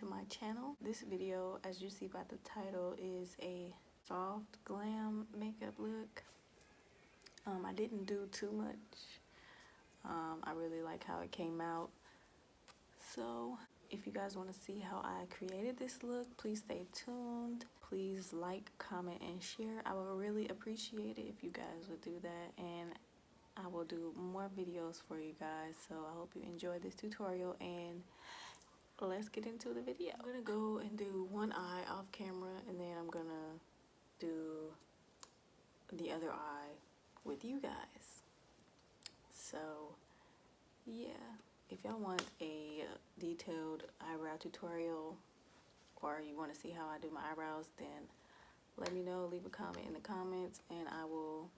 to my channel. This video, as you see by the title, is a soft glam makeup look. I didn't do too much. I really like how it came out. So if you guys want to see how I created this look, please stay tuned. Please like, comment, and share. I would really appreciate it if you guys would do that, and I will do more videos for you guys. So I hope you enjoy this tutorial, and let's get into the video. I'm gonna go and do one eye off camera, and then I'm gonna do the other eye with you guys. So yeah, if y'all want a detailed eyebrow tutorial, or you want to see how I do my eyebrows, then let me know. Leave a comment in the comments and I will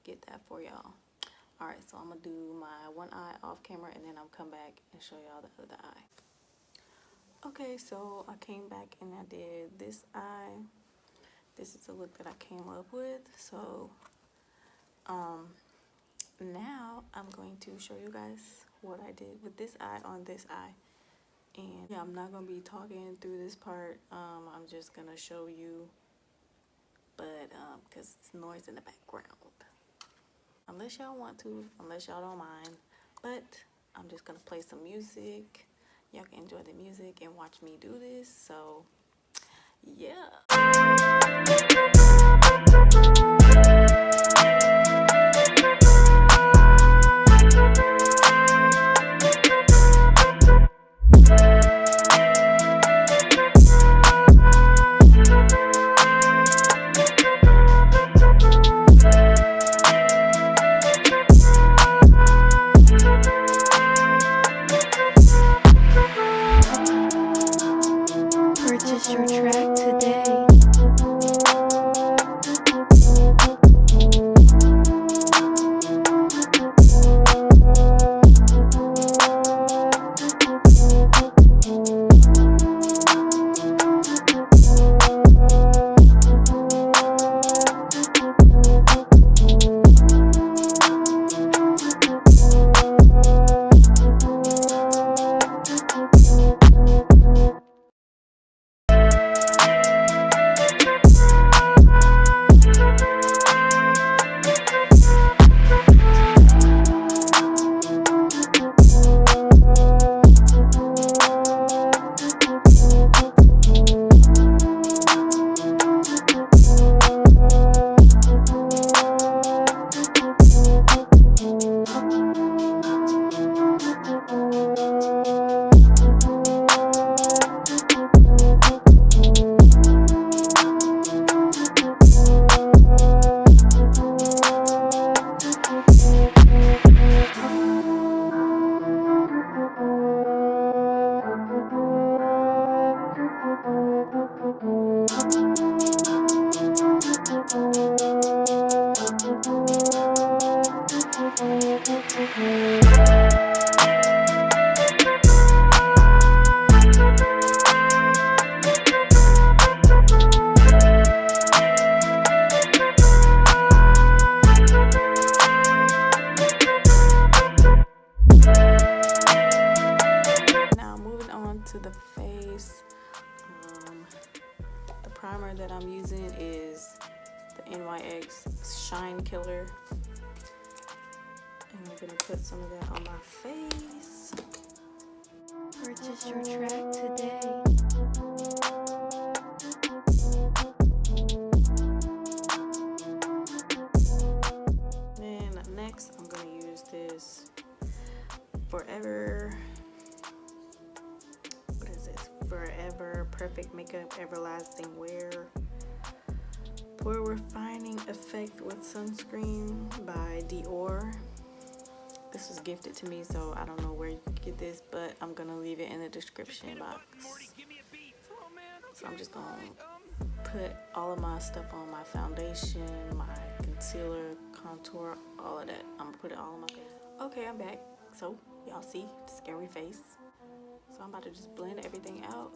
get that for y'all. Alright, so I'm gonna do my one eye off camera, and then I'll come back and show y'all the other eye. Okay, so I came back and I did this eye. This is the look that I came up with. So now I'm going to show you guys what I did with this eye on this eye. And yeah, I'm not gonna be talking through this part. I'm just gonna show you, but because it's noise in the background, unless y'all want to, unless y'all don't mind. But I'm just gonna play some music. Y'all can enjoy the music and watch me do this. So yeah. Purchase your track today. To the face, the primer that I'm using is the NYX Shine Killer, and I'm gonna put some of that on my face. Purchase your track today. Then next I'm gonna use this Forever Perfect Makeup Everlasting Wear Pore Refining Effect with Sunscreen by Dior. This was gifted to me, so I don't know where you can get this, but I'm gonna leave it in the description box. So I'm just gonna put all of my stuff on: my foundation, my concealer, contour, all of that. I'm gonna put it all on my face. Okay, I'm back. So y'all see the scary face. So I'm about to just blend everything out.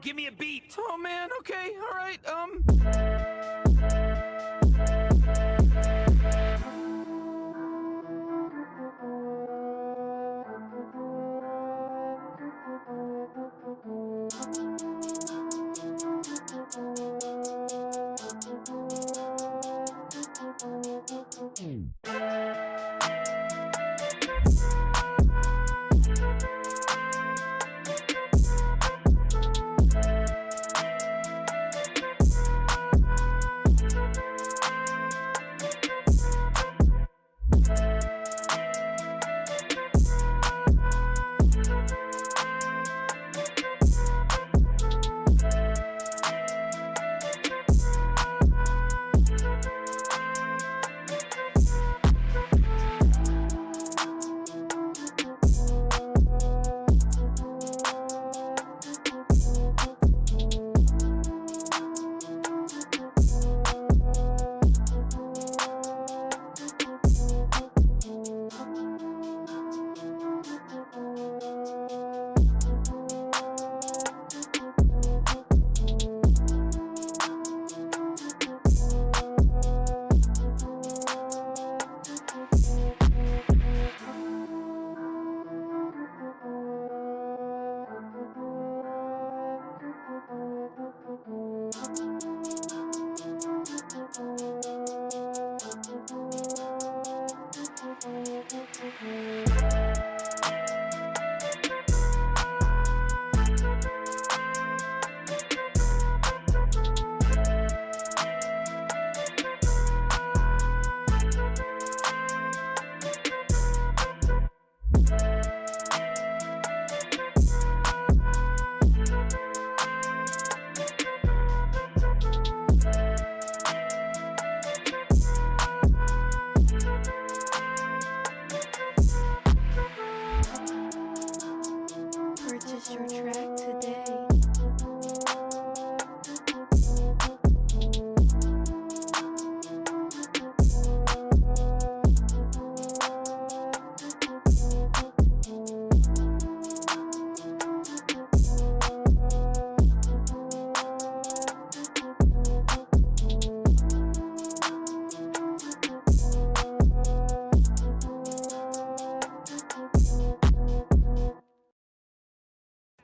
give me a beat. Oh man, okay, all right, Purchase your track today.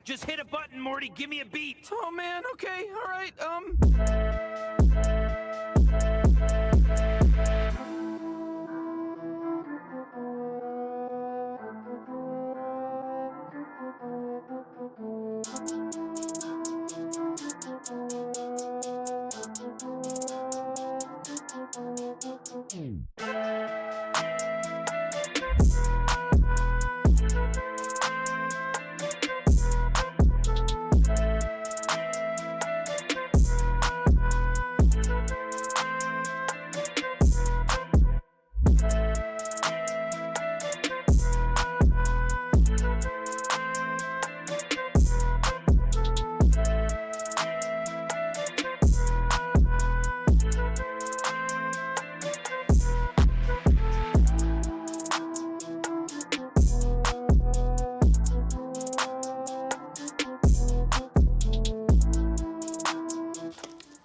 Just hit a button, Morty, give me a beat. oh man, okay, all right,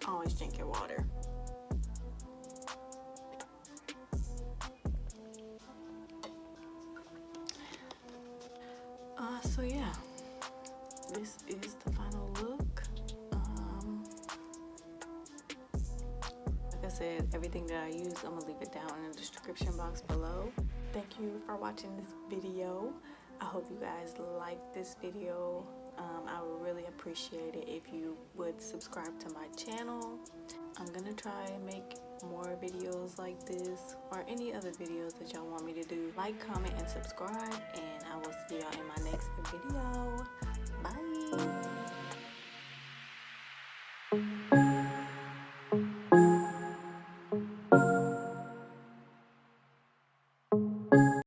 Always drink your water. So yeah, this is the final look. Like I said, everything that I use, I'm gonna leave it down in the description box below. Thank you for watching this video. I hope you guys liked this video. I would really appreciate it if you would subscribe to my channel. I'm gonna try and make more videos like this or any other videos that y'all want me to do. Like, comment, and subscribe, and I will see y'all in my next video. Bye.